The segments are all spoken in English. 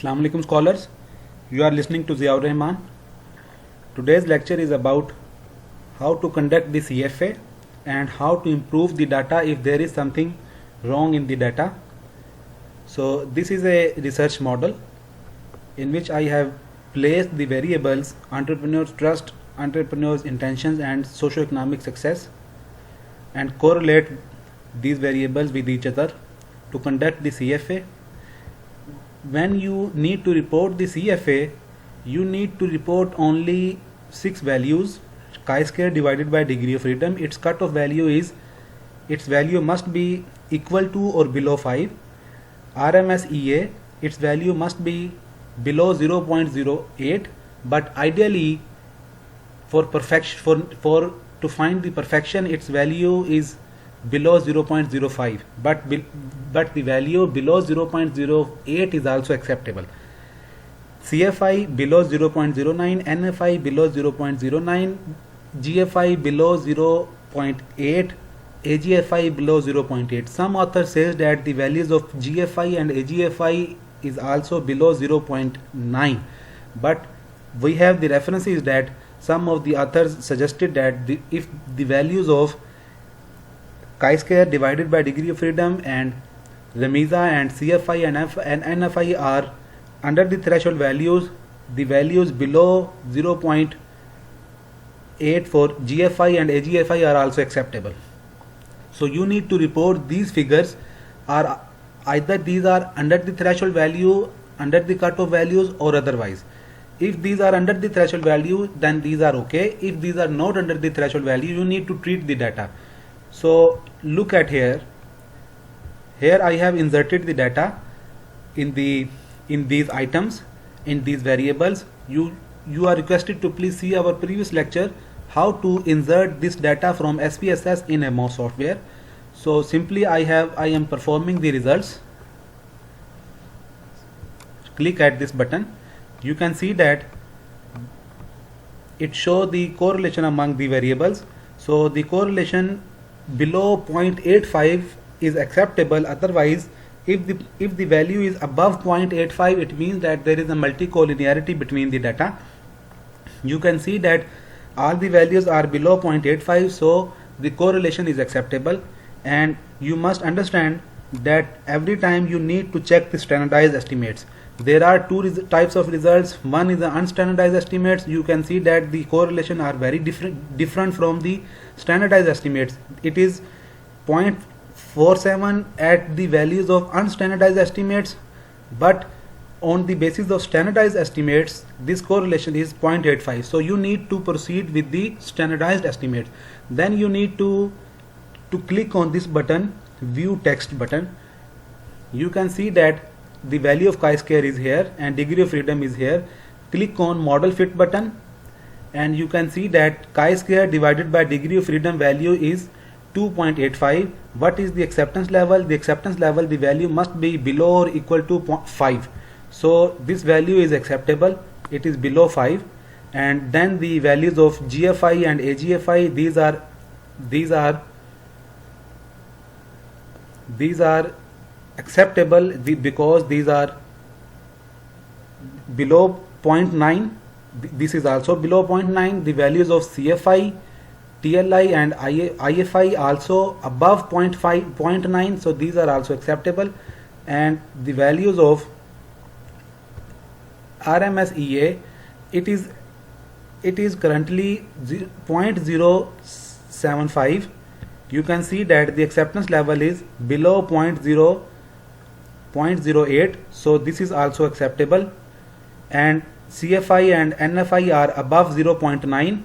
Assalamu alaikum scholars, you are listening to Ziaur Rahman. Today's lecture is about how to conduct the CFA and how to improve the data if there is something wrong in the data. So this is a research model in which I have placed the variables entrepreneurs trust, entrepreneurs intentions and socio-economic success and correlate these variables with each other to conduct the CFA. When you need to report the CFA, you need to report only 6 values: chi-square divided by degree of freedom. Its cutoff value is, its value must be equal to or below 5. RMSEA, its value must be below 0.08, but ideally for perfection, for to find the perfection, its value is below 0.05, but the value below 0.08 is also acceptable. CFI below 0.09, NFI below 0.09, GFI below 0.8, AGFI below 0.8. Some author says that the values of GFI and AGFI is also below 0.9, but we have the references that some of the authors suggested that if the values of chi-square divided by degree of freedom and Ramiza and CFI and NFI are under the threshold values, the values below 0.8 for GFI and AGFI are also acceptable. So you need to report these figures are either these are under the threshold value, under the cutoff values or otherwise. If these are under the threshold value, then these are okay. If these are not under the threshold value, you need to treat the data. So look at here. Here I have inserted the data in these items, in these variables. You are requested to please see our previous lecture how to insert this data from SPSS in MO software. So simply I am performing the results. Click at this button. You can see that it shows the correlation among the variables. So the correlation below 0.85 is acceptable. Otherwise, if the value is above 0.85, it means that there is a multicollinearity between the data. You can see that all the values are below 0.85, so the correlation is acceptable. And you must understand that every time you need to check the standardized estimates. There are two types of results. One is the unstandardized estimates. You can see that the correlation are very different from the standardized estimates. It is 0.47 at the values of unstandardized estimates, but on the basis of standardized estimates, this correlation is 0.85. So you need to proceed with the standardized estimates. Then you need to click on this button, view text button. You can see that the value of chi-square is here and degree of freedom is here. Click on model fit button and you can see that chi-square divided by degree of freedom value is 2.85. What is the acceptance level? The acceptance level, the value must be below or equal to 5. So this value is acceptable. It is below 5. And then the values of GFI and AGFI, these are acceptable because these are below 0.9. This is also below 0.9. The values of CFI, TLI and IFI also above 0.9, so these are also acceptable. And the values of RMSEA, it is currently 0.075. You can see that the acceptance level is below 0.08, so this is also acceptable. And CFI and NFI are above 0.9,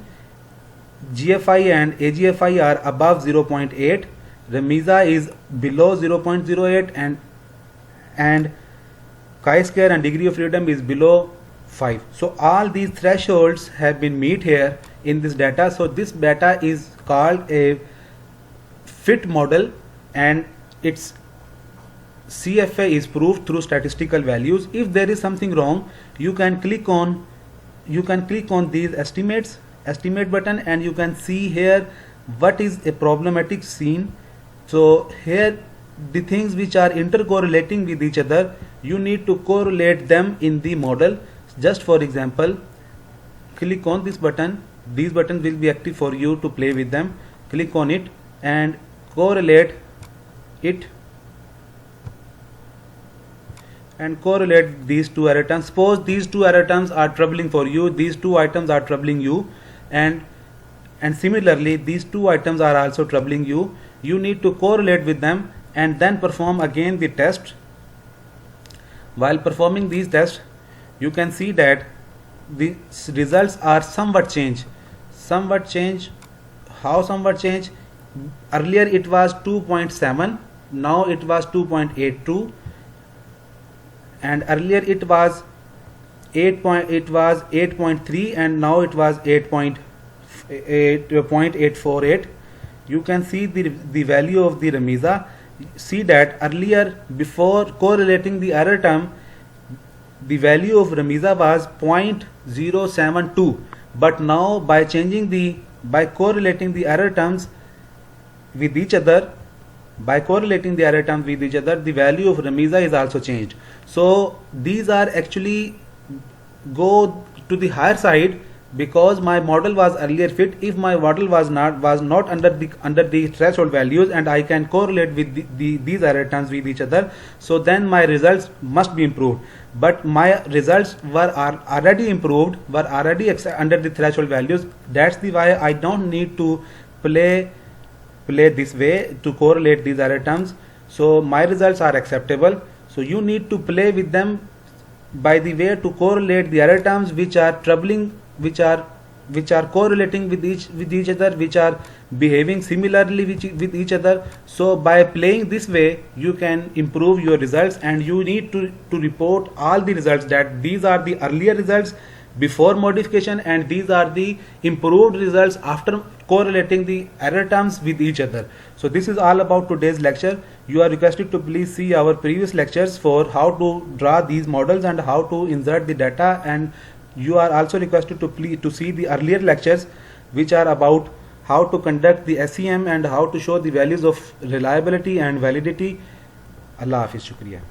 GFI and AGFI are above 0.8, Ramiza is below 0.08 and chi-square and degree of freedom is below 5. So all these thresholds have been met here in this data. So this data is called a fit model and its CFA is proved through statistical values. If there is something wrong, you can click on these estimate button and you can see here what is a problematic scene. So here the things which are intercorrelating with each other, you need to correlate them in the model. Just for example, click on this button. These buttons will be active for you to play with them. Click on it and correlate it, and correlate these two error terms. Suppose these two error terms are troubling for you, these two items are troubling you, and similarly these two items are also troubling you. You need to correlate with them and then perform again the test. While performing these tests, you can see that the results are somewhat changed. How somewhat change? Earlier it was 2.7, now it was 2.82, and earlier it was 8.3, and now it was 8.848. You can see the value of the Ramiza. See that earlier, before correlating the error term, the value of Ramiza was 0.072, but now by correlating the error terms with each other, the value of Ramiza is also changed. So these are actually go to the higher side because my model was earlier fit. If my model was not under the threshold values, and I can correlate with these error terms with each other, so then my results must be improved. But my results are already improved, under the threshold values. That's the why I don't need to play this way to correlate these error terms. So my results are acceptable. So you need to play with them by the way to correlate the error terms which are troubling, which are correlating with each other, which are behaving similarly with each other. So by playing this way, you can improve your results, and you need to report all the results, that these are the earlier results before modification, and these are the improved results after correlating the error terms with each other. So this is all about today's lecture. You are requested to please see our previous lectures for how to draw these models and how to insert the data, and you are also requested to see the earlier lectures which are about how to conduct the SEM and how to show the values of reliability and validity. Allah Hafiz, Shukriya.